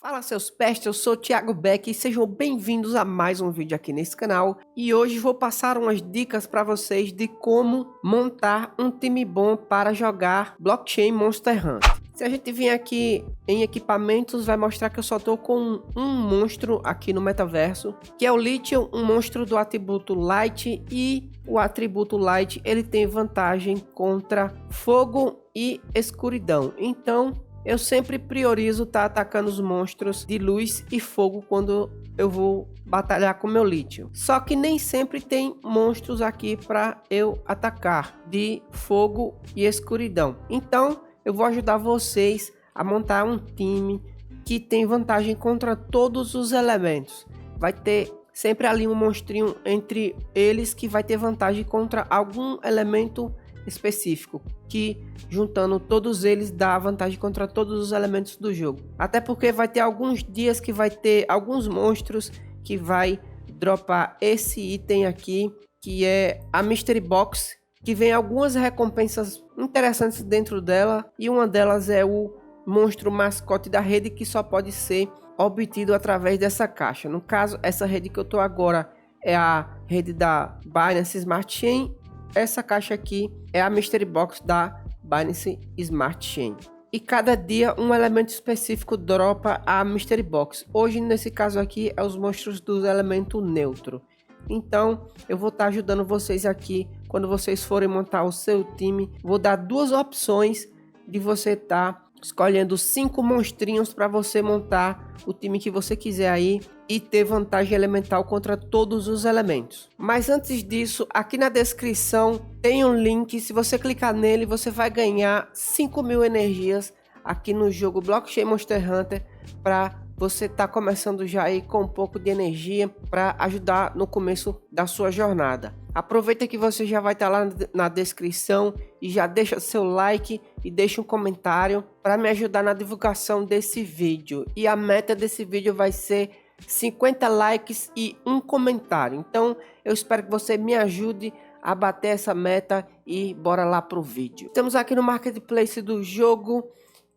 Fala seus pestes, eu sou o Thiago Beck e sejam bem-vindos a mais um vídeo aqui nesse canal. E hoje vou passar umas dicas para vocês de como montar um time bom para jogar Blockchain Monster Hunter. Se a gente vir aqui em equipamentos, vai mostrar que eu só estou com um monstro aqui no metaverso, que é o Lithium, um monstro do atributo Light, e o atributo Light ele tem vantagem contra fogo e escuridão. Então eu sempre priorizo estar atacando os monstros de luz e fogo quando eu vou batalhar com meu Lithium. Só que nem sempre tem monstros aqui para eu atacar de fogo e escuridão. Então eu vou ajudar vocês a montar um time que tem vantagem contra todos os elementos. Vai ter sempre ali um monstrinho entre eles que vai ter vantagem contra algum elemento específico, que juntando todos eles dá vantagem contra todos os elementos do jogo. Até porque vai ter alguns dias que vai ter alguns monstros que vai dropar esse item aqui, que é a Mystery Box, que vem algumas recompensas interessantes dentro dela, e uma delas é o monstro mascote da rede, que só pode ser obtido através dessa caixa. No caso, essa rede que eu tô agora é a rede da Binance Smart Chain. Essa caixa aqui é a Mystery Box da Binance Smart Chain. E cada dia um elemento específico dropa a Mystery Box. Hoje, nesse caso aqui, é os monstros do elemento neutro. Então, eu vou estar ajudando vocês aqui. Quando vocês forem montar o seu time, vou dar duas opções de você estar escolhendo 5 monstrinhos para você montar o time que você quiser aí e ter vantagem elemental contra todos os elementos. Mas antes disso, aqui na descrição tem um link. Se você clicar nele, você vai ganhar 5.000 energias aqui no jogo Blockchain Monster Hunter, para você estar começando já aí com um pouco de energia para ajudar no começo da sua jornada. Aproveita que você já vai estar lá na descrição e já deixa seu like e deixa um comentário para me ajudar na divulgação desse vídeo. E a meta desse vídeo vai ser 50 likes e um comentário. Então eu espero que você me ajude a bater essa meta e bora lá pro vídeo. Estamos aqui no marketplace do jogo.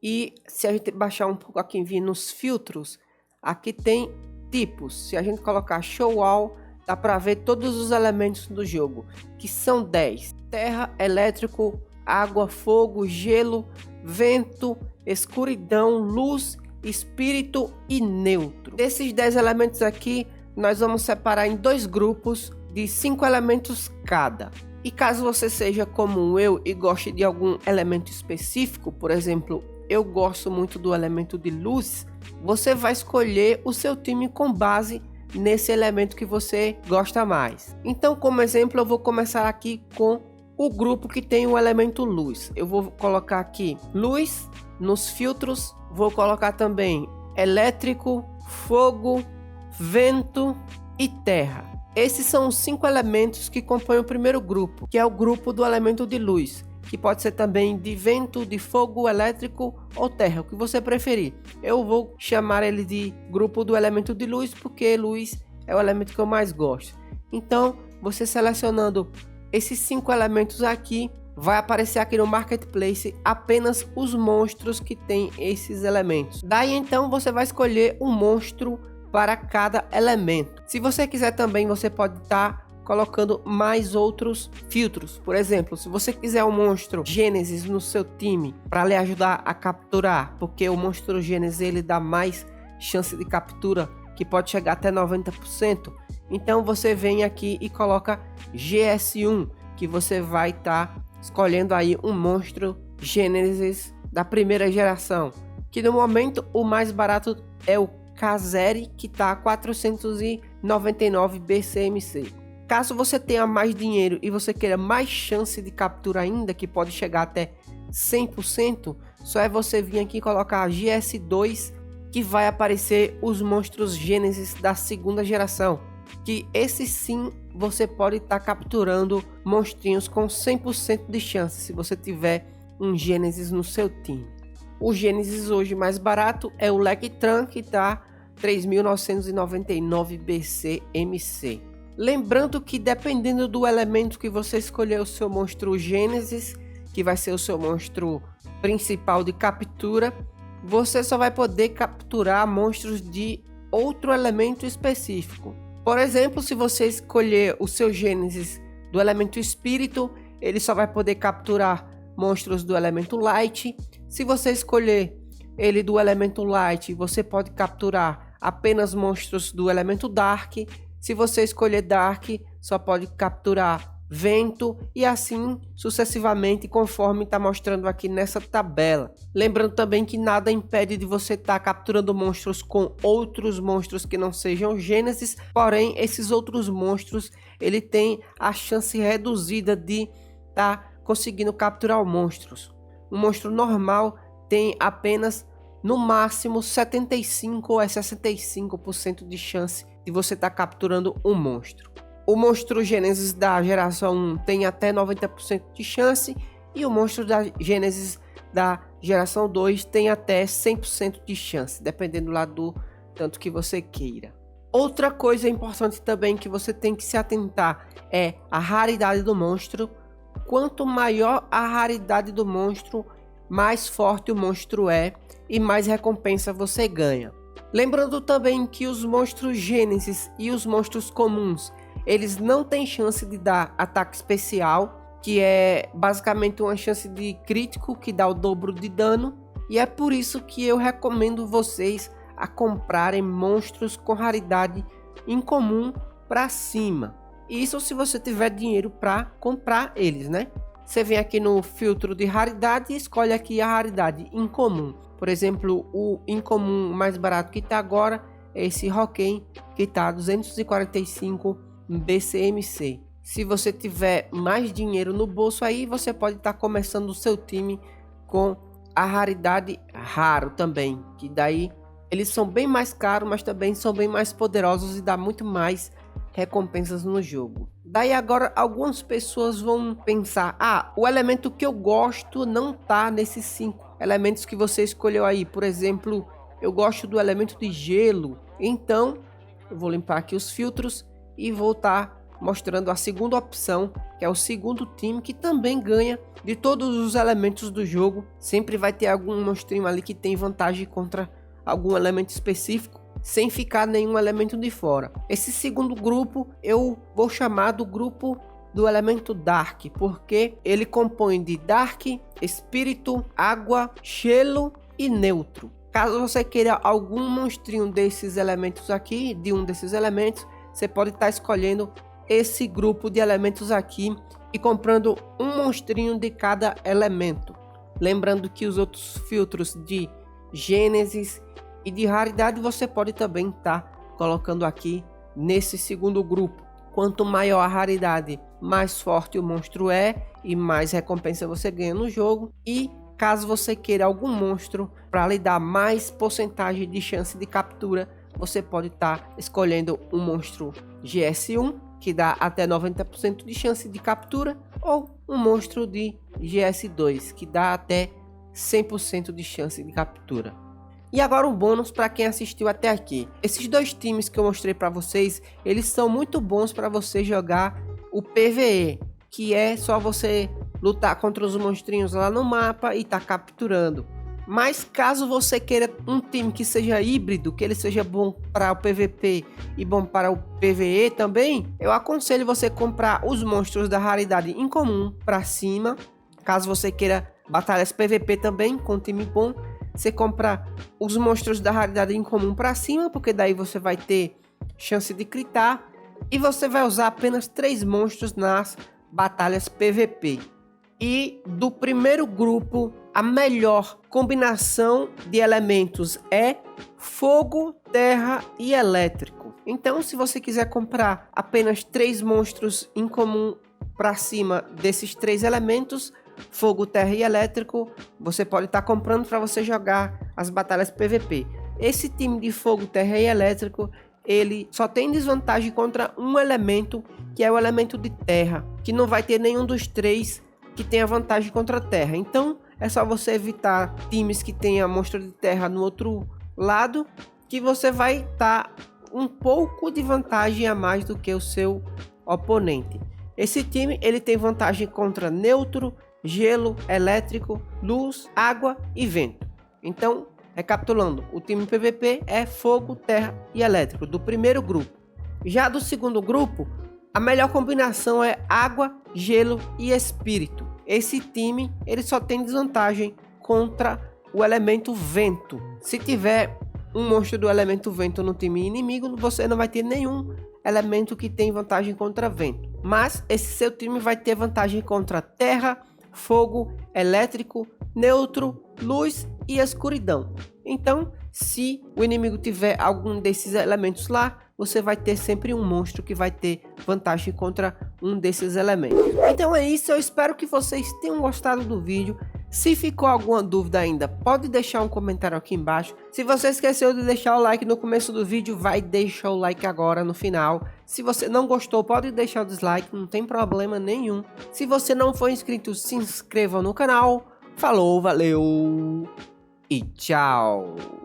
E se a gente baixar um pouco aqui e vir nos filtros, aqui tem tipos. Se a gente colocar Show All, dá para ver todos os elementos do jogo, que são 10. Terra, elétrico, água, fogo, gelo, vento, escuridão, luz, espírito e neutro. Desses 10 elementos aqui, nós vamos separar em 2 grupos de 5 elementos cada. E caso você seja como eu e goste de algum elemento específico, por exemplo, eu gosto muito do elemento de luz, você vai escolher o seu time com base nesse elemento que você gosta mais. Então, como exemplo, eu vou começar aqui com o grupo que tem o elemento luz. Eu vou colocar aqui luz nos filtros, vou colocar também elétrico, fogo, vento e terra. Esses são os 5 elementos que compõem o primeiro grupo, que é o grupo do elemento de luz, que pode ser também de vento, de fogo, elétrico ou terra, o que você preferir. Eu vou chamar ele de grupo do elemento de luz, porque luz é o elemento que eu mais gosto. Então, você selecionando esses 5 elementos aqui, vai aparecer aqui no Marketplace apenas os monstros que tem esses elementos. Daí então você vai escolher um monstro para cada elemento. Se você quiser também, você pode estar colocando mais outros filtros. Por exemplo, se você quiser um monstro Gênesis no seu time para lhe ajudar a capturar, porque o monstro Gênesis ele dá mais chance de captura, que pode chegar até 90%. Então você vem aqui e coloca GS1, que você vai estar escolhendo aí um monstro Gênesis da primeira geração, que no momento o mais barato é o Kazeri, que está a 499 BCMC. Caso você tenha mais dinheiro e você queira mais chance de captura ainda, que pode chegar até 100%, só é você vir aqui e colocar GS2, que vai aparecer os monstros Gênesis da segunda geração, que esse sim você pode estar capturando monstrinhos com 100% de chance, se você tiver um Gênesis no seu time. O Gênesis hoje mais barato é o Lectran, que está 3.999 BCMC. Lembrando que dependendo do elemento que você escolher o seu monstro Gênesis, que vai ser o seu monstro principal de captura, você só vai poder capturar monstros de outro elemento específico. Por exemplo, se você escolher o seu Gênesis do elemento espírito, ele só vai poder capturar monstros do elemento light. Se você escolher ele do elemento light, você pode capturar apenas monstros do elemento dark. Se você escolher dark, só pode capturar vento e assim sucessivamente, conforme está mostrando aqui nessa tabela. Lembrando também que nada impede de você estar capturando monstros com outros monstros que não sejam Gênesis, porém esses outros monstros ele tem a chance reduzida de estar conseguindo capturar monstros. Um monstro normal tem apenas no máximo 75 a 65% de chance de você estar capturando um monstro. O monstro Gênesis da geração 1 tem até 90% de chance e o monstro da Gênesis da geração 2 tem até 100% de chance, dependendo lá do tanto que você queira. Outra coisa importante também que você tem que se atentar é a raridade do monstro. Quanto maior a raridade do monstro, mais forte o monstro é e mais recompensa você ganha. Lembrando também que os monstros Gênesis e os monstros comuns, eles não têm chance de dar ataque especial, que é basicamente uma chance de crítico que dá o dobro de dano, e é por isso que eu recomendo vocês a comprarem monstros com raridade incomum para cima. Isso se você tiver dinheiro para comprar eles, né? Você vem aqui no filtro de raridade e escolhe aqui a raridade incomum. Por exemplo, o incomum mais barato que está agora é esse Roken, que está 245 BCMC. Se você tiver mais dinheiro no bolso aí, você pode estar começando o seu time com a raridade raro também, que daí eles são bem mais caros, mas também são bem mais poderosos e dá muito mais recompensas no jogo. Daí agora algumas pessoas vão pensar: o elemento que eu gosto não tá nesses 5 elementos que você escolheu aí. Por exemplo, eu gosto do elemento de gelo. Então eu vou limpar aqui os filtros e vou estar mostrando a segunda opção, que é o segundo time, que também ganha de todos os elementos do jogo. Sempre vai ter algum monstrinho ali que tem vantagem contra algum elemento específico, sem ficar nenhum elemento de fora. Esse segundo grupo eu vou chamar do grupo do elemento Dark, porque ele compõe de Dark, Espírito, Água, Gelo e Neutro. Caso você queira algum monstrinho desses elementos aqui, de um desses elementos, você pode estar escolhendo esse grupo de elementos aqui e comprando um monstrinho de cada elemento. Lembrando que os outros filtros de Gênesis e de raridade você pode também estar colocando aqui nesse segundo grupo. Quanto maior a raridade, mais forte o monstro é e mais recompensa você ganha no jogo. E caso você queira algum monstro para lhe dar mais porcentagem de chance de captura, você pode estar escolhendo um monstro GS1, que dá até 90% de chance de captura, ou um monstro de GS2, que dá até 100% de chance de captura. E agora um bônus para quem assistiu até aqui. Esses dois times que eu mostrei para vocês, eles são muito bons para você jogar o PvE, que é só você lutar contra os monstrinhos lá no mapa e tá capturando. Mas caso você queira um time que seja híbrido, que ele seja bom para o PVP e bom para o PvE também, eu aconselho você comprar os monstros da raridade incomum para cima. Caso você queira batalhas PVP também com um time bom, você compra os monstros da raridade incomum para cima, porque daí você vai ter chance de critar e você vai usar apenas 3 monstros nas batalhas PVP. E do primeiro grupo, a melhor combinação de elementos é fogo, terra e elétrico. Então, se você quiser comprar apenas 3 monstros incomum para cima desses 3 elementos, fogo, terra e elétrico, você pode estar comprando para você jogar as batalhas PVP. Esse time de fogo, terra e elétrico, ele só tem desvantagem contra um elemento, que é o elemento de terra, que não vai ter nenhum dos 3 que tenha vantagem contra a terra. Então é só você evitar times que tenha monstro de terra no outro lado, que você vai estar um pouco de vantagem a mais do que o seu oponente. Esse time ele tem vantagem contra neutro, gelo, elétrico, luz, água e vento. Então Recapitulando, o time PVP é fogo, terra e elétrico, do primeiro grupo. Já do segundo grupo, a melhor combinação é água, gelo e espírito. Esse time ele só tem desvantagem contra o elemento vento. Se tiver um monstro do elemento vento no time inimigo, você não vai ter nenhum elemento que tem vantagem contra vento. Mas esse seu time vai ter vantagem contra terra, fogo, elétrico, neutro, luz e escuridão. Então, se o inimigo tiver algum desses elementos lá, você vai ter sempre um monstro que vai ter vantagem contra um desses elementos. Então é isso, eu espero que vocês tenham gostado do vídeo. Se ficou alguma dúvida ainda, pode deixar um comentário aqui embaixo. Se você esqueceu de deixar o like no começo do vídeo, vai deixar o like agora no final. Se você não gostou, pode deixar o dislike, não tem problema nenhum. Se você não for inscrito, se inscreva no canal. Falou, valeu e tchau!